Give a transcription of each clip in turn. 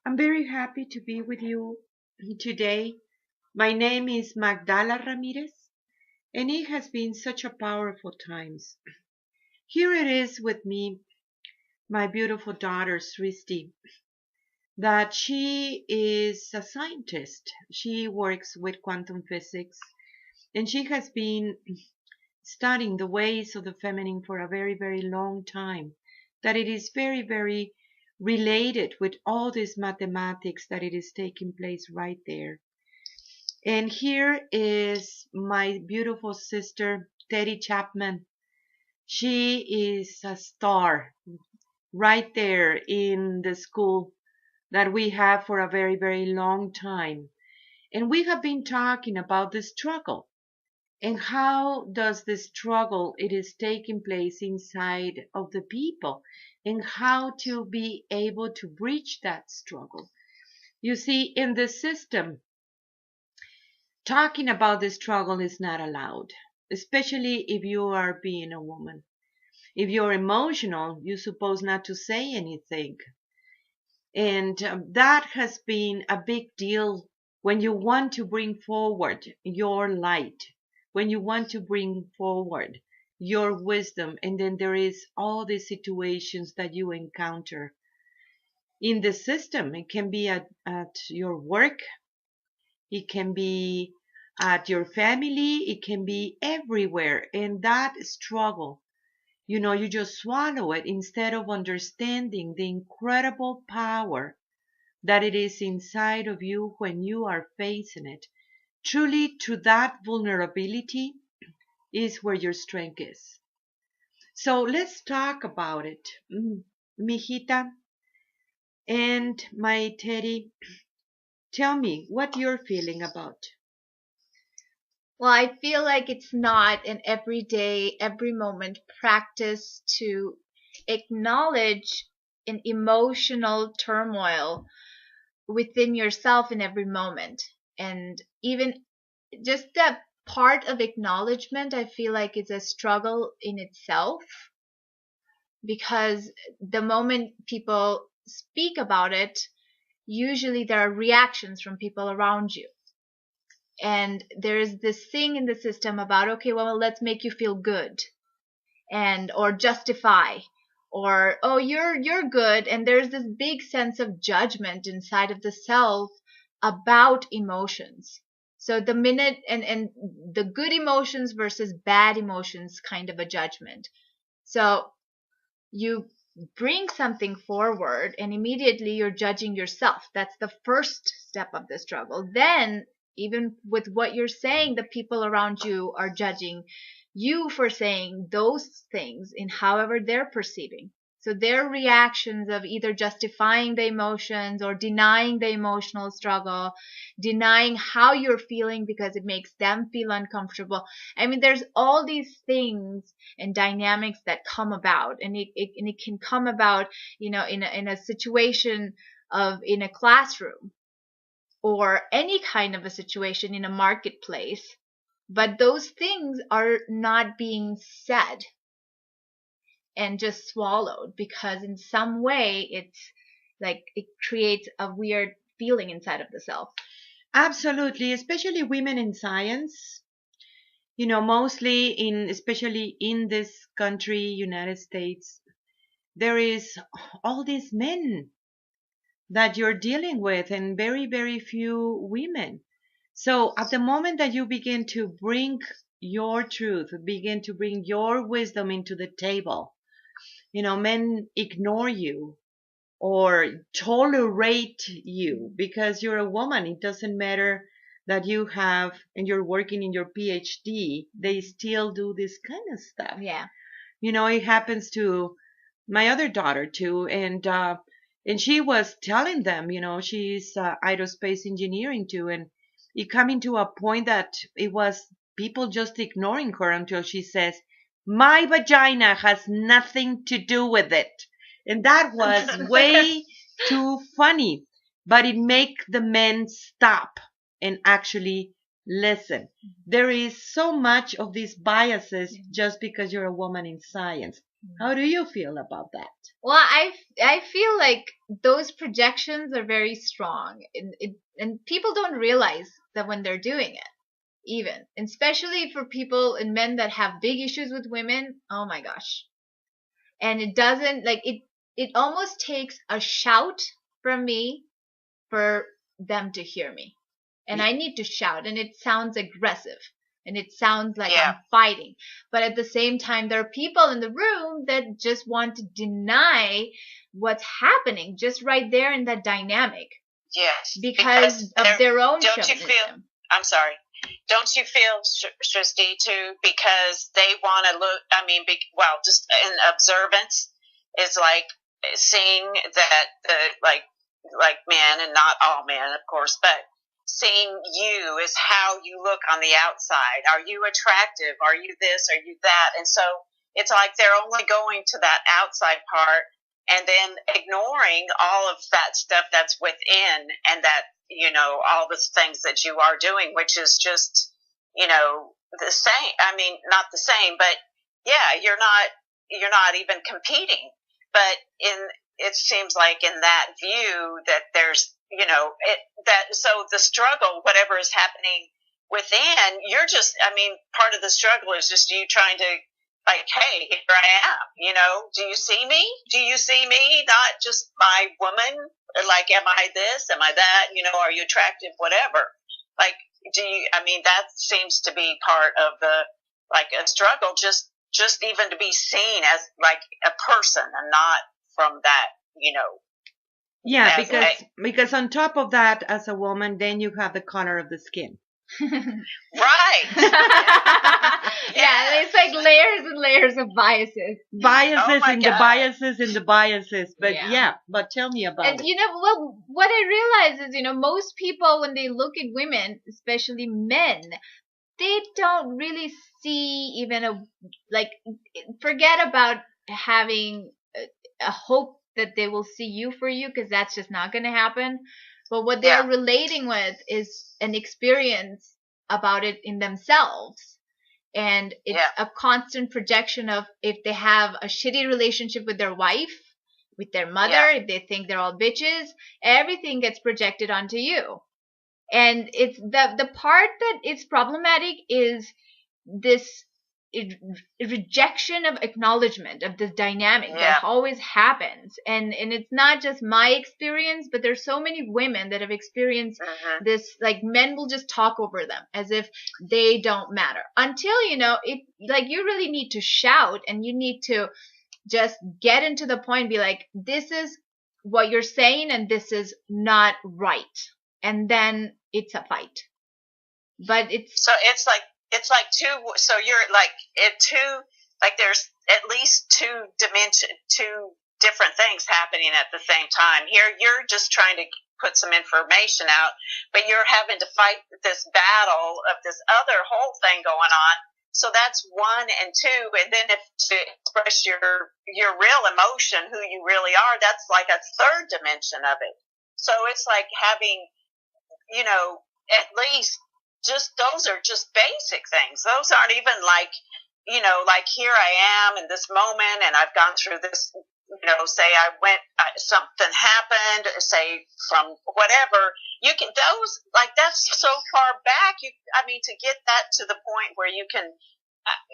I'm very happy to be with you today. My name is Magdala Ramirez, and it has been such a powerful times. Here it is with me, my beautiful daughter Shrishti, that she is a scientist. She works with quantum physics, and she has been studying the ways of the feminine for a very, very long time. That it is very, very related with all this mathematics that it is taking place right there. And here is my beautiful sister, Teddie Chapman. She is a star right there in the school that we have for a very, very long time. And we have been talking about the struggle and how does the struggle it is taking place inside of the people and how to be able to breach that struggle. You see, in the system, talking about the struggle is not allowed, especially if you are being a woman. If you're emotional, you're supposed not to say anything. And that has been a big deal when you want to bring forward your light, when you want to bring forward your wisdom, and then there is all these situations that you encounter in the system. It can be at your work, it can be at your family, it can be everywhere. And that struggle, you just swallow it instead of understanding the incredible power that it is inside of you when you are facing it. Truly, to that vulnerability is where your strength is. So let's talk about it. Mijita and my Teddy, tell me what you're feeling about. Well, I feel like it's not an everyday, every moment practice to acknowledge an emotional turmoil within yourself in every moment. And even just that part of acknowledgement, I feel like it's a struggle in itself, because the moment people speak about it, usually there are reactions from people around you. And there's this thing in the system about, okay, well, let's make you feel good, and or justify, or oh, you're good. And there's this big sense of judgment inside of the self about emotions. So the minute and the good emotions versus bad emotions, kind of a judgment. So you bring something forward and immediately you're judging yourself. That's the first step of the struggle. Then, even with what you're saying, the people around you are judging you for saying those things in however they're perceiving. So their reactions of either justifying the emotions or denying the emotional struggle, denying how you're feeling because it makes them feel uncomfortable. I mean, there's all these things and dynamics that come about, and it can come about, in a situation of in a classroom or any kind of a situation in a marketplace. But those things are not being said and just swallowed because in some way it's like it creates a weird feeling inside of the self. Absolutely, especially women in science. Mostly especially in this country, United States, there is all these men that you're dealing with and very, very few women. So at the moment that you begin to bring your truth, begin to bring your wisdom into the table, men ignore you or tolerate you because you're a woman. It doesn't matter that you have and you're working in your PhD, they still do this kind of stuff. Yeah. It happens to my other daughter too, and she was telling them, she's aerospace engineering too, and it coming to a point that it was people just ignoring her until she says, "My vagina has nothing to do with it," and that was way too funny, but it make the men stop and actually listen. There is so much of these biases just because you're a woman in science. How do you feel about that? Well, I feel like those projections are very strong, and people don't realize that when they're doing it, even, especially for people and men that have big issues with women. Oh my gosh. And it doesn't like it almost takes a shout from me for them to hear me. And I need to shout, and it sounds aggressive, and it sounds like I'm fighting. But at the same time, there are people in the room that just want to deny what's happening just right there in that dynamic. Yes. Because of their own don't chauvinism. You feel, I'm sorry. Don't you feel, Shrishti, too, because they want to look, I mean, well, just in observance is like seeing that like men, and not all men, of course, but seeing you is how you look on the outside. Are you attractive? Are you this? Are you that? And so it's like they're only going to that outside part and then ignoring all of that stuff that's within, and that, you know, all the things that you are doing, which is just, you know, the same. I mean, not the same, but yeah, you're not even competing. But it seems like in that view that there's, you know, so the struggle, whatever is happening within, you're just, I mean, part of the struggle is just you trying to, like, hey, here I am, you know, do you see me? Do you see me? Not just my woman, like, am I this? Am I that? You know, are you attractive? Whatever. Like, I mean, that seems to be part of the, like, a struggle, just even to be seen as, like, a person and not from that, you know. Yeah, because on top of that, as a woman, then you have the color of the skin. Right. Yeah, it's like layers and layers of biases. Biases in the biases in the biases. But but tell me about it. And you know, well, what I realize is, you know, most people, when they look at women, especially men, they don't really see even forget about having a hope that they will see you for you, because that's just not going to happen. But what they're relating with is an experience about it in themselves. And it's a constant projection of, if they have a shitty relationship with their wife, with their mother, if they think they're all bitches, everything gets projected onto you. And it's the part that it's problematic is this rejection of acknowledgement of this dynamic that always happens. And it's not just my experience, but there's so many women that have experienced this, like, men will just talk over them as if they don't matter, until, you know, it, like, you really need to shout, and you need to just get into the point and be like, this is what you're saying and this is not right. And then it's a fight. But it's two, so you're like there's at least two different things happening at the same time. Here you're just trying to put some information out, but you're having to fight this battle of this other whole thing going on. So that's one, and two, and then if to express your real emotion, who you really are, that's like a third dimension of it. So it's like having, you know, at least just, those are just basic things. Those aren't even like, you know, like, here I am in this moment and I've gone through this, you know, say something happened, say from whatever, you can, those, like, that's so far back, to get that to the point where you can,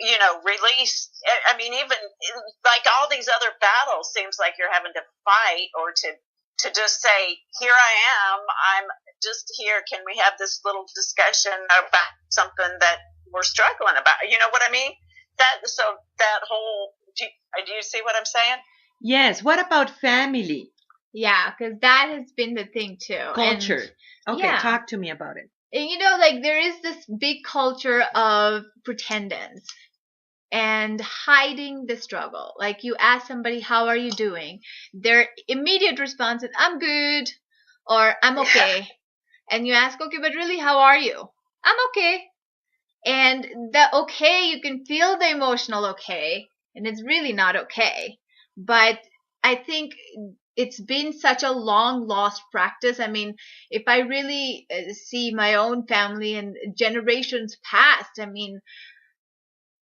you know, release, I mean, even like all these other battles seems like you're having to fight, or to just say, here I am, I'm just here, can we have this little discussion about something that we're struggling about? You know what I mean? That whole, do you see what I'm saying? Yes. What about family? Yeah, because that has been the thing too. Culture. Talk to me about it. And, you know, like, there is this big culture of pretendance and hiding the struggle. Like, you ask somebody, how are you doing? Their immediate response is, I'm good, or I'm okay. And you ask, okay, but really, how are you? I'm okay. And the okay, you can feel the emotional okay, and it's really not okay. But I think it's been such a long lost practice. I mean, if I really see my own family and generations past, I mean,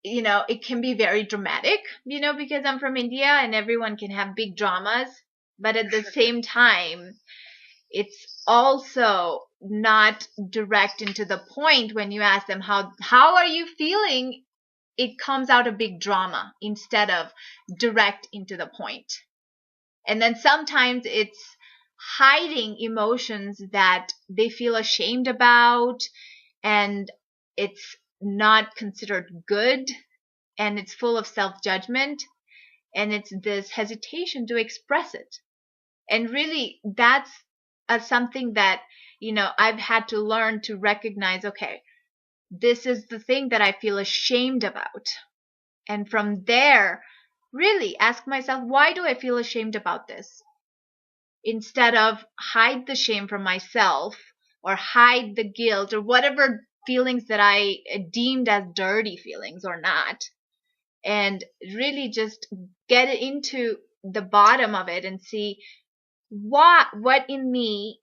it can be very dramatic, because I'm from India and everyone can have big dramas. But at the same time, it's also not direct and to the point. When you ask them, how are you feeling? It comes out a big drama instead of direct into the point. And then sometimes it's hiding emotions that they feel ashamed about, and it's not considered good, and it's full of self-judgment, and it's this hesitation to express it. And really, that's something that, I've had to learn to recognize, okay, this is the thing that I feel ashamed about. And from there, really ask myself, why do I feel ashamed about this? Instead of hide the shame from myself or hide the guilt or whatever feelings that I deemed as dirty feelings or not. And really just get into the bottom of it and see what in me,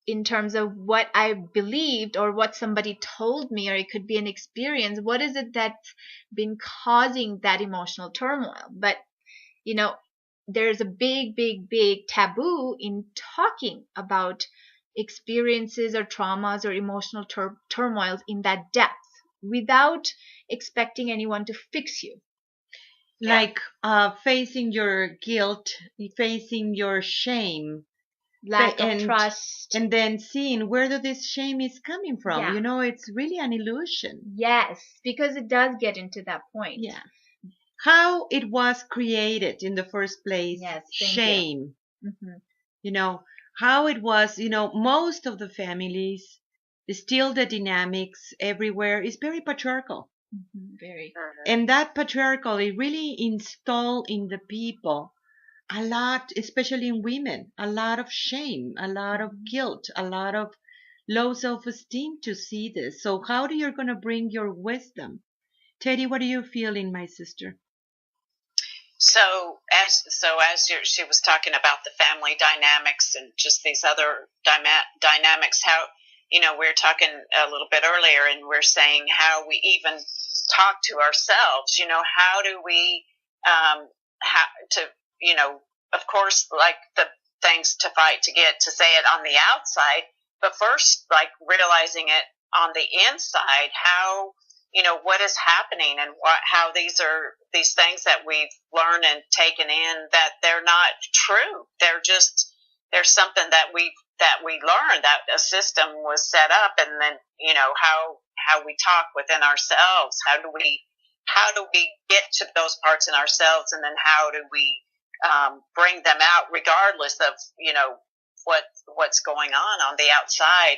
in terms of what I believed or what somebody told me, or it could be an experience, what is it that's been causing that emotional turmoil? But, there's a big, big, big taboo in talking about experiences or traumas or emotional turmoils in that depth without expecting anyone to fix you. Like facing your guilt, facing your shame, lack of trust, and then seeing where this shame is coming from. Yeah. It's really an illusion. Yes, because it does get into that point. Yeah. How it was created in the first place. Yes, shame. Mm-hmm. How it was, most of the families, still the dynamics everywhere is very patriarchal. Mm-hmm. Very. And that patriarchal, it really installed in the people a lot, especially in women, a lot of shame, a lot of guilt, a lot of low self-esteem to see this. So how do you going to bring your wisdom? Teddie, what are you feeling, my sister? So as she was talking about the family dynamics and just these other dynamics, how we were talking a little bit earlier, and we're saying how we even talk to ourselves. How do we how to of course, like the things to fight to get to say it on the outside, but first, like realizing it on the inside, how what is happening, and how these things that we've learned and taken in, that they're not true. They're something that we learned, that a system was set up, and then how we talk within ourselves. How do we get to those parts in ourselves, and then how do we bring them out, regardless of what's going on the outside.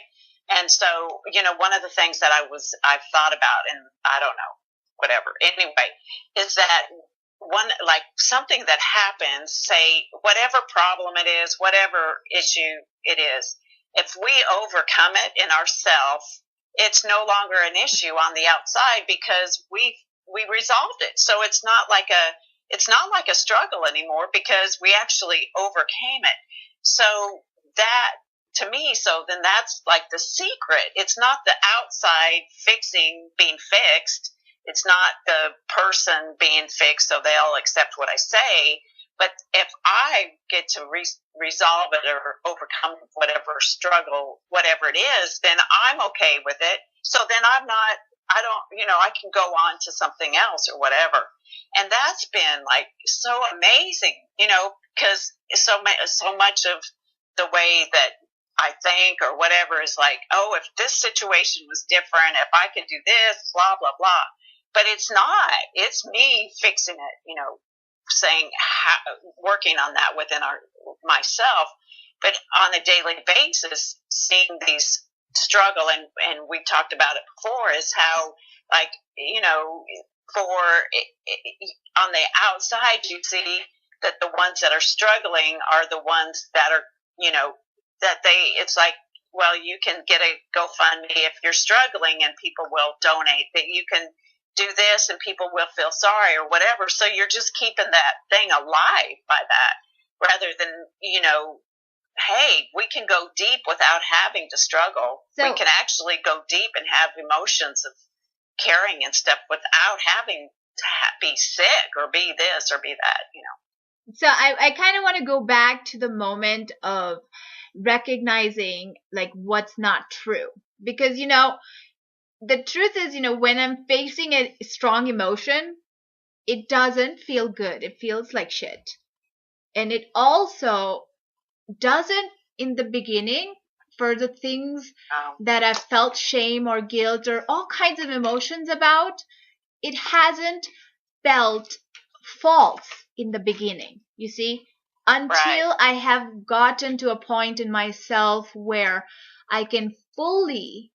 And so, one of the things that I've thought about, and I don't know, whatever, anyway, is that something that happens, say, whatever problem it is, whatever issue it is, if we overcome it in ourselves, it's no longer an issue on the outside, because we resolved it. So it's not like a struggle anymore, because we actually overcame it. So that, to me, so then that's like the secret. It's not the outside being fixed. It's not the person being fixed so they'll accept what I say. But if I get to resolve it or overcome whatever struggle, whatever it is, then I'm okay with it. So then I can go on to something else or whatever. And that's been like so amazing, because so much of the way that I think or whatever is like, oh, if this situation was different, if I could do this, blah, blah, blah. But it's not. It's me fixing it, saying, working on that within myself. But on a daily basis, seeing these struggle, and we talked about it before, is how, like, on the outside, you see that the ones that are struggling are the ones that are, it's like, well, you can get a GoFundMe if you're struggling and people will donate, that you can do this and people will feel sorry or whatever. So you're just keeping that thing alive by that, rather than, hey, we can go deep without having to struggle. So we can actually go deep and have emotions of caring and stuff without having to be sick or be this or be that, So I kind of want to go back to the moment of recognizing like what's not true. Because, the truth is, when I'm facing a strong emotion, it doesn't feel good. It feels like shit. And it also doesn't in the beginning for the things that I felt shame or guilt or all kinds of emotions about. It hasn't felt false in the beginning, you see, until I have gotten to a point in myself where I can fully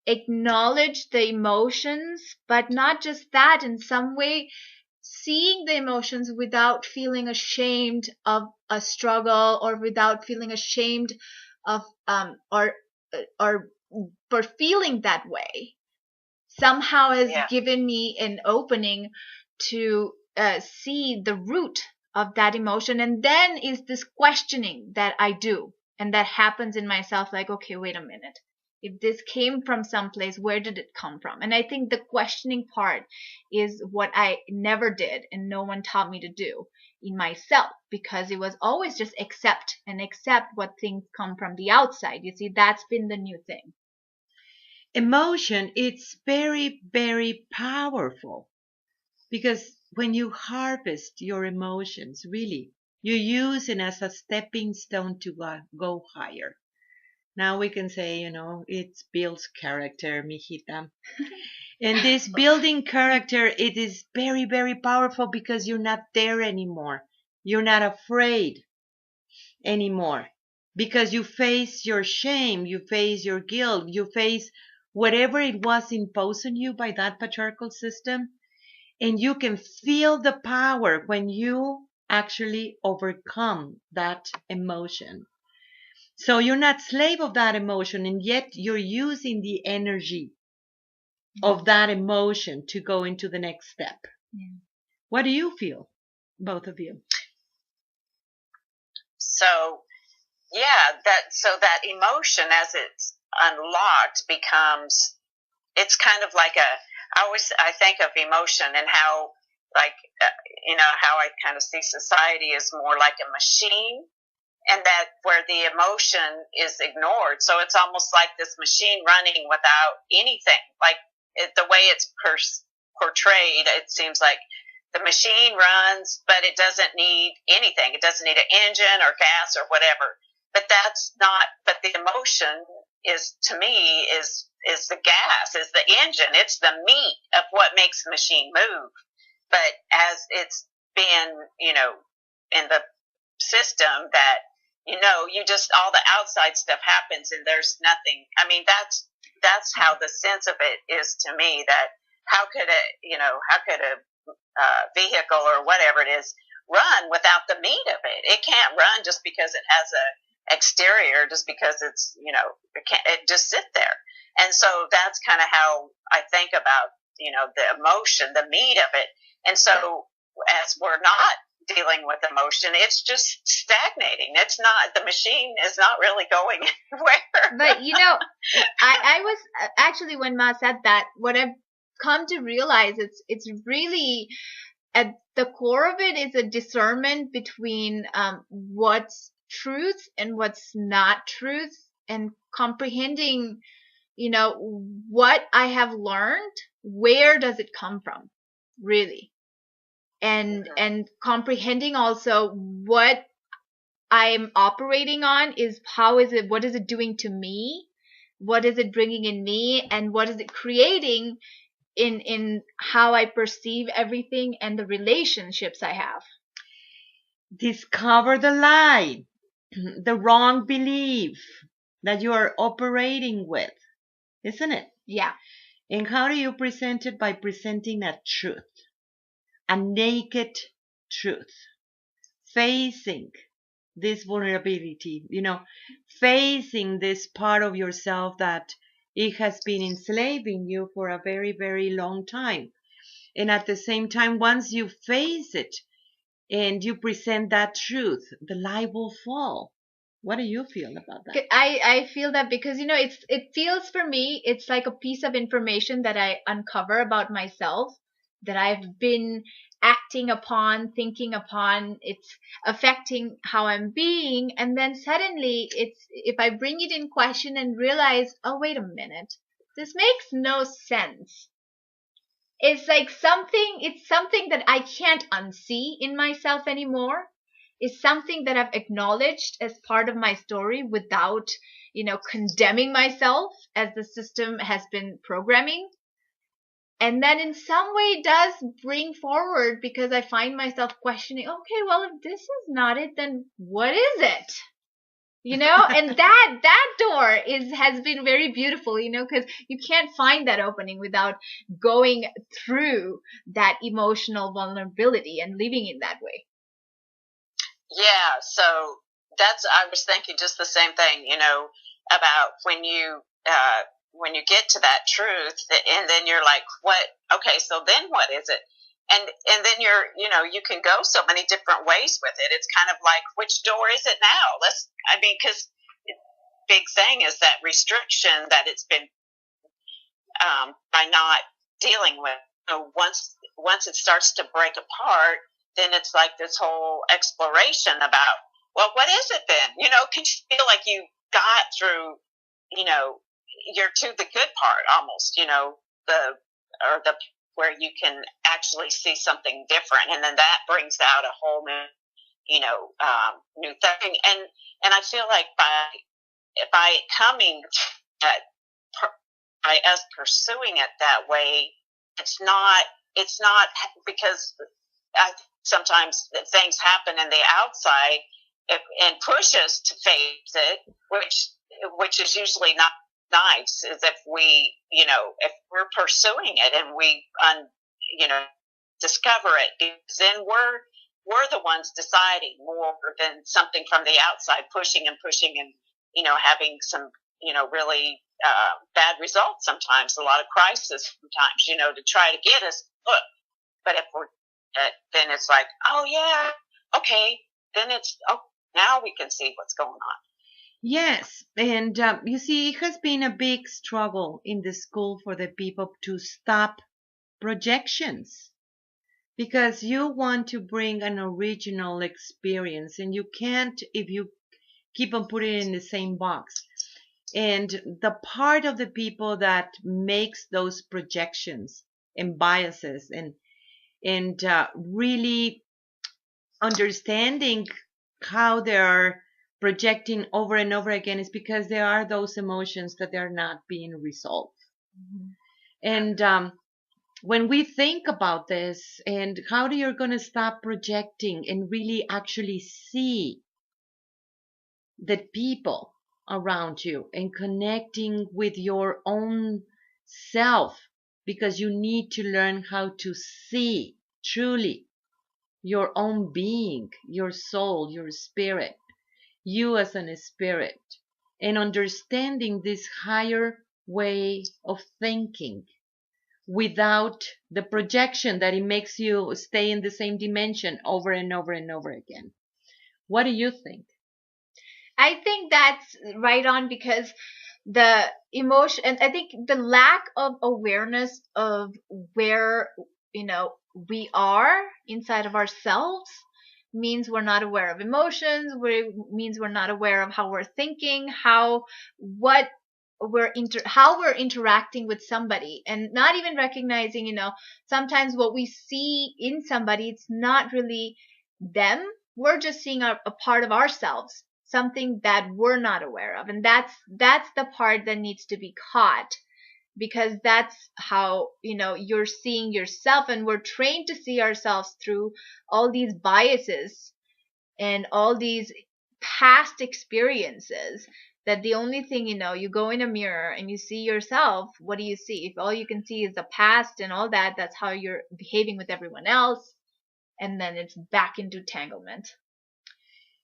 acknowledge the emotions, but not just that, in some way seeing the emotions without feeling ashamed of a struggle or without feeling ashamed of or for feeling that way, somehow has given me an opening to see the root of that emotion. And then is this questioning that I do and that happens in myself, like, okay, wait a minute. If this came from someplace, where did it come from? And I think the questioning part is what I never did and no one taught me to do in myself, because it was always just accept what things come from the outside. You see, that's been the new thing. Emotion, it's very, very powerful, because when you harvest your emotions, really, you use it as a stepping stone to go higher. Now we can say, it builds character, mijita. And this building character, it is very, very powerful because you're not there anymore. You're not afraid anymore because you face your shame, you face your guilt, you face whatever it was imposed on you by that patriarchal system. And you can feel the power when you actually overcome that emotion. So you're not slave of that emotion, and yet you're using the energy of that emotion to go into the next step. Yeah. What do you feel, both of you? So, that emotion as it's unlocked becomes, it's kind of like I think of emotion and how, like, how I kind of see society as more like a machine, and that where the emotion is ignored. So it's almost like this machine running without anything. Like the way it's portrayed, it seems like the machine runs, but it doesn't need anything. It doesn't need an engine or gas or whatever. But that's not, but the emotion is, to me, is the gas, is the engine. It's the meat of what makes the machine move. But as it's been, in the system that, you just, all the outside stuff happens and there's nothing. I mean, that's how the sense of it is to me, that how could a vehicle or whatever it is run without the meat of it? It can't run just because it has a exterior, just because it's, it just sit there. And so that's kind of how I think about, the emotion, the meat of it. And so as we're not dealing with emotion, it's just stagnating. It's not, the machine is not really going anywhere. But I was actually, when Ma said that, what I've come to realize, it's really at the core of it is a discernment between what's truth and what's not truth, and comprehending, what I have learned, where does it come from, really, and comprehending also what I'm operating on is what is it doing to me, what is it bringing in me, and what is it creating in how I perceive everything and the relationships I have. Discover the lie, the wrong belief that you are operating with, isn't it? Yeah. And how do you present it? By presenting a truth, a naked truth, facing this vulnerability, facing this part of yourself that it has been enslaving you for a very, very long time. And at the same time, once you face it and you present that truth, the lie will fall. What do you feel about that? I feel that because it feels for me it's like a piece of information that I uncover about myself that I've been acting upon, thinking upon. It's affecting how I'm being, and then suddenly it's if I bring it in question and realize, oh wait a minute, this makes no sense. It's something that I can't unsee in myself anymore. It's something that I've acknowledged as part of my story without, condemning myself as the system has been programming. And then in some way it does bring forward because I find myself questioning, okay, well, if this is not it, then what is it? And that door has been very beautiful, because you can't find that opening without going through that emotional vulnerability and living in that way. Yeah, so I was thinking just the same thing, about when you get to that truth, and then you're like, what? Okay, so then what is it? And then you can go so many different ways with it. It's kind of like, which door is it now? Because big thing is that restriction that it's been by not dealing with. Once it starts to break apart, then it's like this whole exploration about, well, what is it then? Can you feel like you got through, you're to the good part almost, the where you can actually see something different, and then that brings out a whole new, new thing. And I feel like by coming at by us pursuing it that way, it's not because sometimes things happen in the outside and push us to face it, which is usually not nice. Is if if we're pursuing it and we discover it, because then we're the ones deciding more than something from the outside pushing and having some really bad results sometimes, a lot of crisis sometimes, to try to get us look. But if we're then it's like, oh yeah, okay, then it's, oh, now we can see what's going on. Yes, and you see, it has been a big struggle in the school for the people to stop projections, because you want to bring an original experience, and you can't if you keep on putting it in the same box. And the part of the people that makes those projections and biases and really understanding how they are projecting over and over again is because there are those emotions that are not being resolved. Mm-hmm. And when we think about this and how you're going to stop projecting and really actually see the people around you and connecting with your own self, because you need to learn how to see truly your own being, your soul, your spirit, you as an spirit, and understanding this higher way of thinking without the projection that it makes you stay in the same dimension over and over and over again. What do you think? I think that's right on, because the emotion, and I think the lack of awareness of where, we are inside of ourselves means we're not aware of emotions, means we're not aware of how we're thinking, how we're interacting with somebody, and not even recognizing, sometimes what we see in somebody, it's not really them. We're just seeing a part of ourselves, something that we're not aware of. And that's the part that needs to be caught, because that's how, you're seeing yourself. And we're trained to see ourselves through all these biases and all these past experiences, that the only thing, you go in a mirror and you see yourself, what do you see? If all you can see is the past and all that, that's how you're behaving with everyone else. And then it's back into entanglement.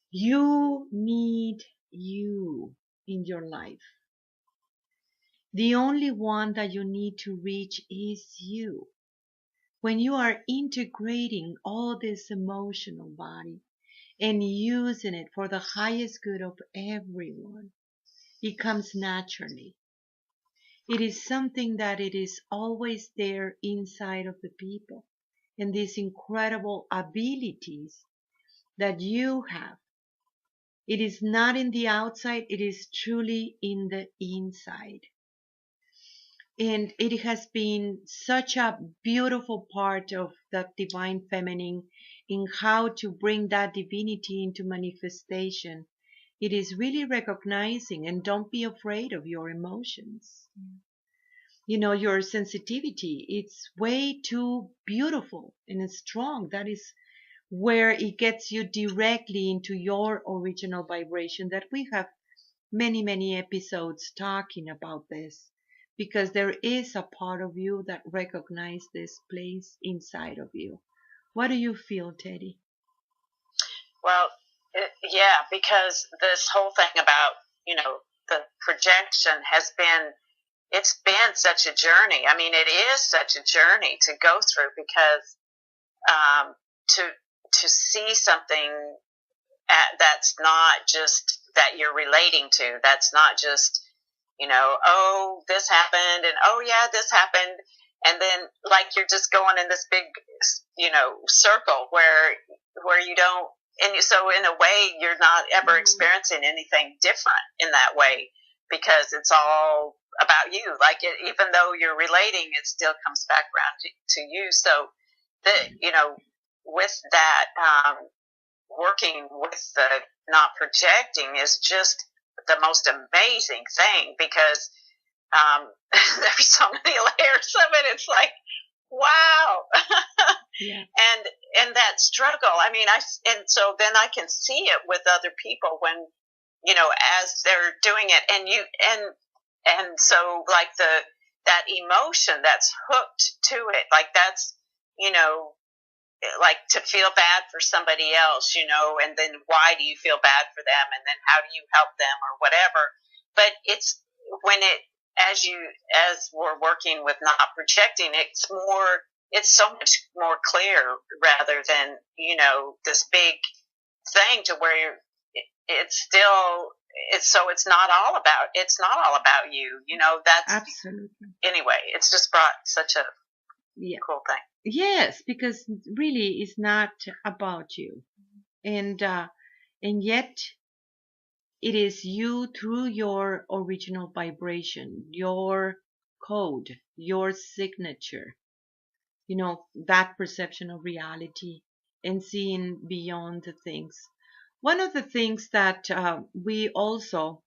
You need you in your life. The only one that you need to reach is you. When you are integrating all this emotional body and using it for the highest good of everyone. It comes naturally. It is something that it is always there inside of the people, and these incredible abilities that you have. It is not in the outside, it is truly in the inside. And it has been such a beautiful part of the divine feminine in how to bring that divinity into manifestation. It is really recognizing, and don't be afraid of your emotions. You know, your sensitivity, it's way too beautiful and strong. That is where it gets you directly into your original vibration, that we have many, many episodes talking about this, because there is a part of you that recognizes this place inside of you. What do you feel, Teddy? Well, yeah, because this whole thing about, the projection it's been such a journey. I mean, it is such a journey to go through, because to see something that's not just that you're relating to, that's not just, oh, this happened, and oh yeah, this happened, and then like you're just going in this big, circle where you don't, so in a way you're not ever experiencing anything different in that way, because it's all about you. Like even though you're relating, it still comes back around to you. So with that, working with the not projecting is just the most amazing thing, because there's so many layers of it. It's like, wow. Yeah. And that struggle, I mean, and so then I can see it with other people when, as they're doing it, and so like that emotion that's hooked to it, like that's, like to feel bad for somebody else, and then why do you feel bad for them, and then how do you help them, or whatever. But it's when as we're working with not projecting, it's so much more clear, rather than, this big thing to where it's not all about you, that's Absolutely. Anyway, it's just brought such a cool thing. Yes, because really it's not about you. And yet it is you through your original vibration, your code, your signature, that perception of reality and seeing beyond the things. One of the things that we also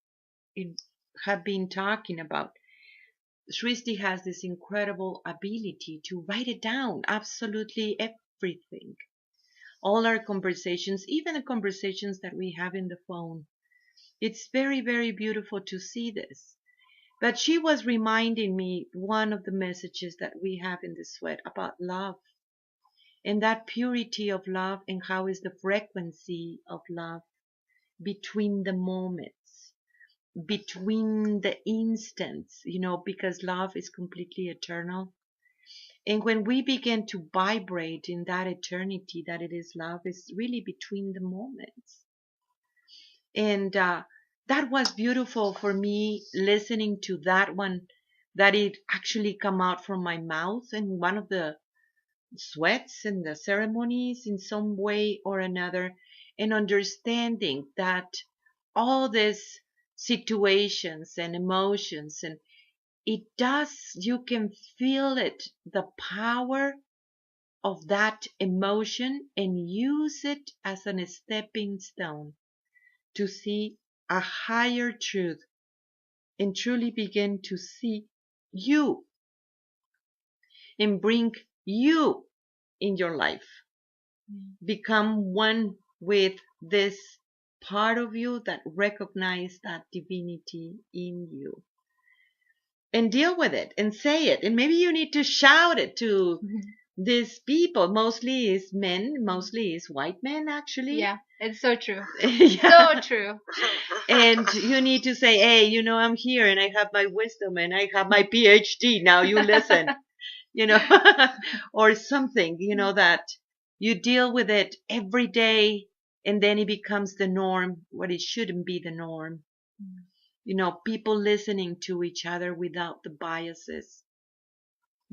have been talking about, Shrishti has this incredible ability to write it down, absolutely everything. All our conversations, even the conversations that we have in the phone. It's very, very beautiful to see this. But she was reminding me one of the messages that we have in the sweat about love, and that purity of love, and how is the frequency of love between the moments, between the instants, because love is completely eternal. And when we begin to vibrate in that eternity that it is love, is really between the moments. And that was beautiful for me, listening to that one, that it actually come out from my mouth in one of the sweats and the ceremonies in some way or another, and understanding that all these situations and emotions, and you can feel it, the power of that emotion, and use it as a stepping stone to see a higher truth, and truly begin to see you and bring you in your life. Become one with this part of you that recognize that divinity in you, and deal with it and say it. And maybe you need to shout it to these people. Mostly is men, mostly is white men, actually. Yeah, it's so true. Yeah. So true. And you need to say, hey, I'm here, and I have my wisdom, and I have my PhD. Now you listen, or something, that you deal with it every day And then it becomes the norm, what it shouldn't be the norm. People listening to each other without the biases,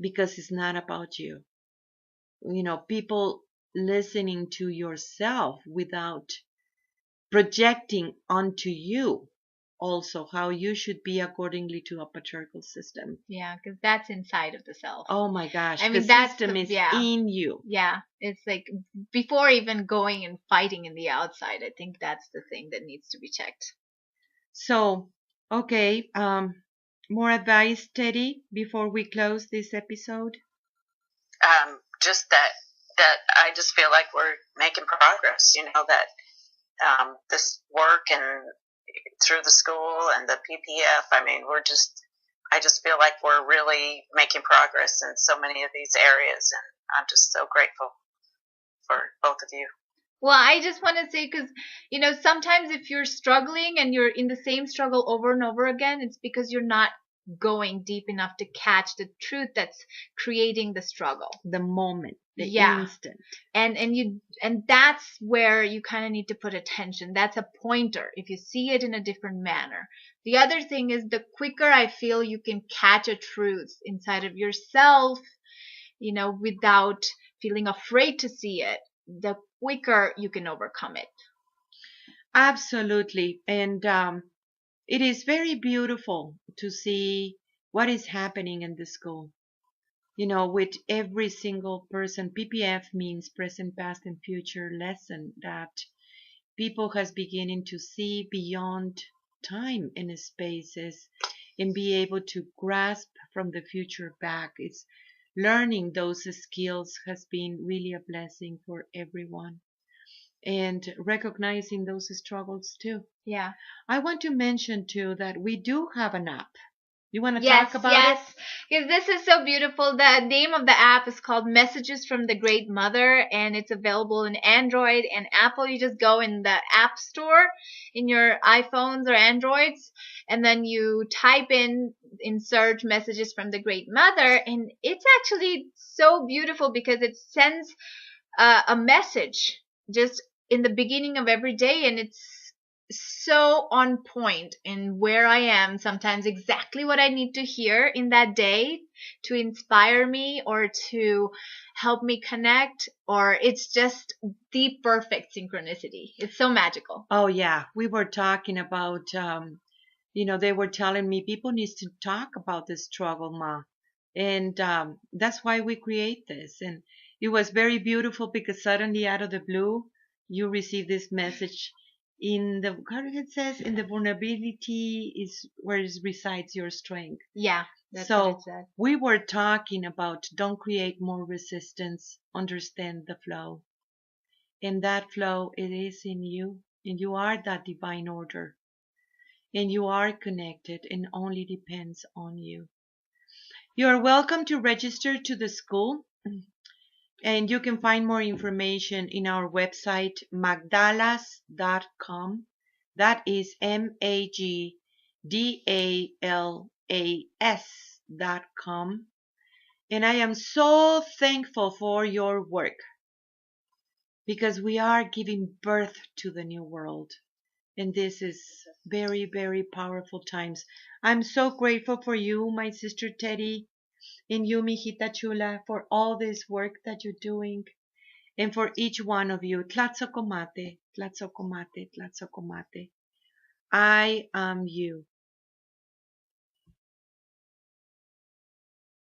because it's not about you. People listening to yourself without projecting onto you also how you should be accordingly to a patriarchal system. Yeah, because that's inside of the self. Oh my gosh, I mean, the that's system is in you. Yeah, it's like before even going and fighting in the outside, I think that's the thing that needs to be checked. So, okay, more advice, Teddy, before we close this episode? Just that I just feel like we're making progress. That this work and through the school and the PPF. I mean, I just feel like we're really making progress in so many of these areas, and I'm just so grateful for both of you. Well, I just want to say, because, sometimes if you're struggling and you're in the same struggle over and over again, it's because you're not going deep enough to catch the truth that's creating the struggle. The moment, the instant. And that's where you kind of need to put attention. That's a pointer if you see it in a different manner. The other thing is, the quicker I feel you can catch a truth inside of yourself, without feeling afraid to see it, the quicker you can overcome it. Absolutely. And it is very beautiful to see what is happening in the school. With every single person, PPF means present, past, and future lesson, that people has beginning to see beyond time and spaces and be able to grasp from the future back. It's learning those skills has been really a blessing for everyone, and recognizing those struggles too. Yeah. I want to mention too that we do have an app. You want to talk about it? Yes, because this is so beautiful. The name of the app is called Messages from the Great Mother, and it's available in Android and Apple. You just go in the App Store in your iPhones or Androids, and then you type in search Messages from the Great Mother, and it's actually so beautiful because it sends a message just in the beginning of every day, and it's so on point in where I am, sometimes exactly what I need to hear in that day to inspire me or to help me connect, or it's just the perfect synchronicity. It's so magical. Oh yeah, we were talking about they were telling me people need to talk about this struggle, Ma, and that's why we create this. And it was very beautiful because suddenly out of the blue you receive this message. How it says, in the vulnerability is where resides your strength. Yeah, that's so what it said. We were talking about don't create more resistance, understand the flow. And that flow, it is in you, and you are that divine order. And you are connected, and only depends on you. You are welcome to register to the school. And you can find more information in our website, magdalas.com. That is MAGDALAS.com. And I am so thankful for your work, because we are giving birth to the new world. And this is very, very powerful times. I'm so grateful for you, my sister Teddy, and you, mijita chula, for all this work that you're doing, and for each one of you. Tlatzocomate, tlatzocomate, tlatzocomate. I am you.